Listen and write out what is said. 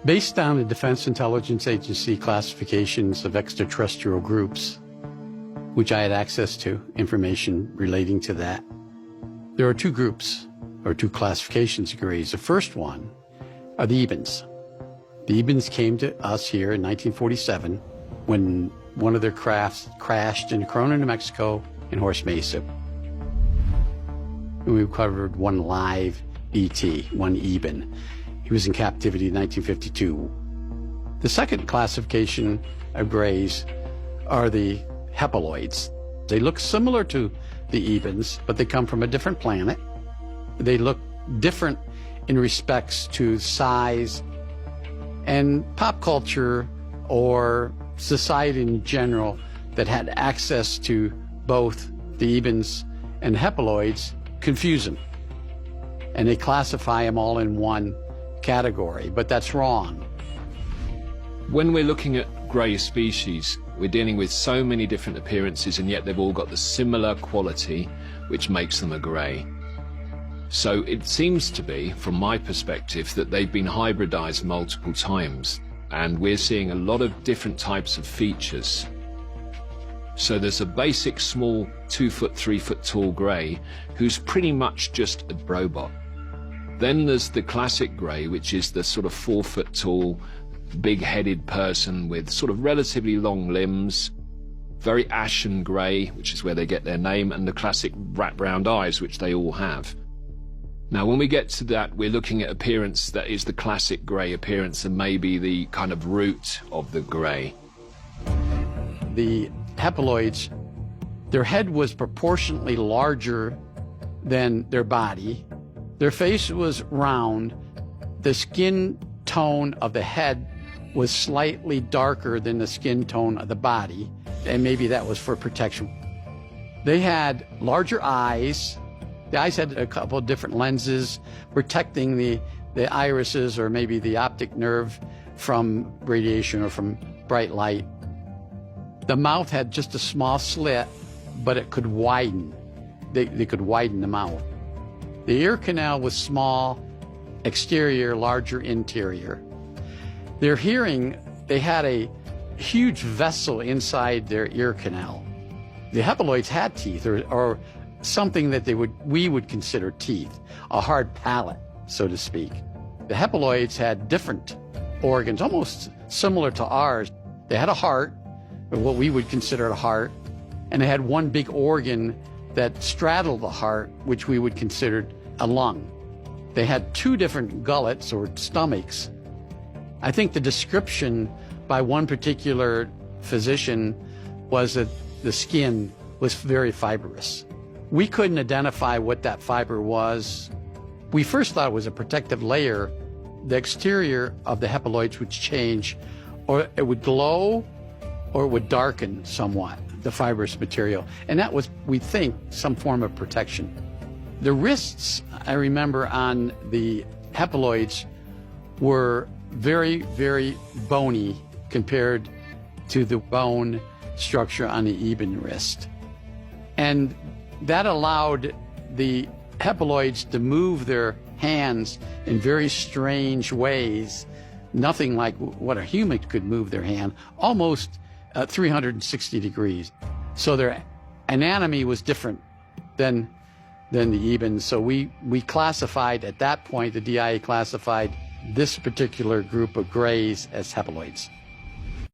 Based on the Defense Intelligence Agency classifications of extraterrestrial groups, which I had access to, information relating to that, there are two groups, or two classifications of grays. The first one are the Ebens. The Ebens came to us here in 1947 when one of their crafts crashed in Corona, New Mexico, in Horse Mesa. And we recovered one live ET, one Eben. He was in captivity in 1952. The second classification of grays are the haploids. They look similar to the Ebens, but they come from a different planet. They look different in respects to size and pop culture or society in general that had access to both the Ebens and haploids confuse them. And they classify them all in one category, but that's wrong. When we're looking at grey species, we're dealing with so many different appearances, and yet they've all got the similar quality which makes them a grey. So it seems to be, from my perspective, that they've been hybridized multiple times, and we're seeing a lot of different types of features. So there's a basic small 2 foot, 3 foot tall grey who's pretty much just a robot. Then there's the classic grey, which is the sort of 4 foot tall, big-headed person with sort of relatively long limbs, very ashen grey, which is where they get their name, and the classic rat-browned eyes, which they all have. Now, when we get to that, we're looking at appearance that is the classic grey appearance and maybe the kind of root of the grey. The haploids, their head was proportionately larger than their body. Their face was round. The skin tone of the head was slightly darker than the skin tone of the body, and maybe that was for protection. They had larger eyes. The eyes had a couple of different lenses protecting the irises or maybe the optic nerve from radiation or from bright light. The mouth had just a small slit, but it could widen. They could widen the mouth. The ear canal was small, exterior, larger interior. Their hearing, they had a huge vessel inside their ear canal. The haploids had teeth, or something that we would consider teeth, a hard palate, so to speak. The haploids had different organs, almost similar to ours. They had a heart, or what we would consider a heart, and they had one big organ that straddled the heart, which we would consider a lung. They had two different gullets or stomachs. I think the description by one particular physician was that the skin was very fibrous. We couldn't identify what that fiber was. We first thought it was a protective layer. The exterior of the haploids would change, or it would glow, or it would darken somewhat, the fibrous material. And that was, we think, some form of protection. The wrists, I remember, on the haploids were very, very bony compared to the bone structure on the Eben wrist. And that allowed the haploids to move their hands in very strange ways, nothing like what a human could move their hand, almost 360 degrees. So their anatomy was different than the Ebens. So we classified, at that point, the DIA classified this particular group of grays as haploids.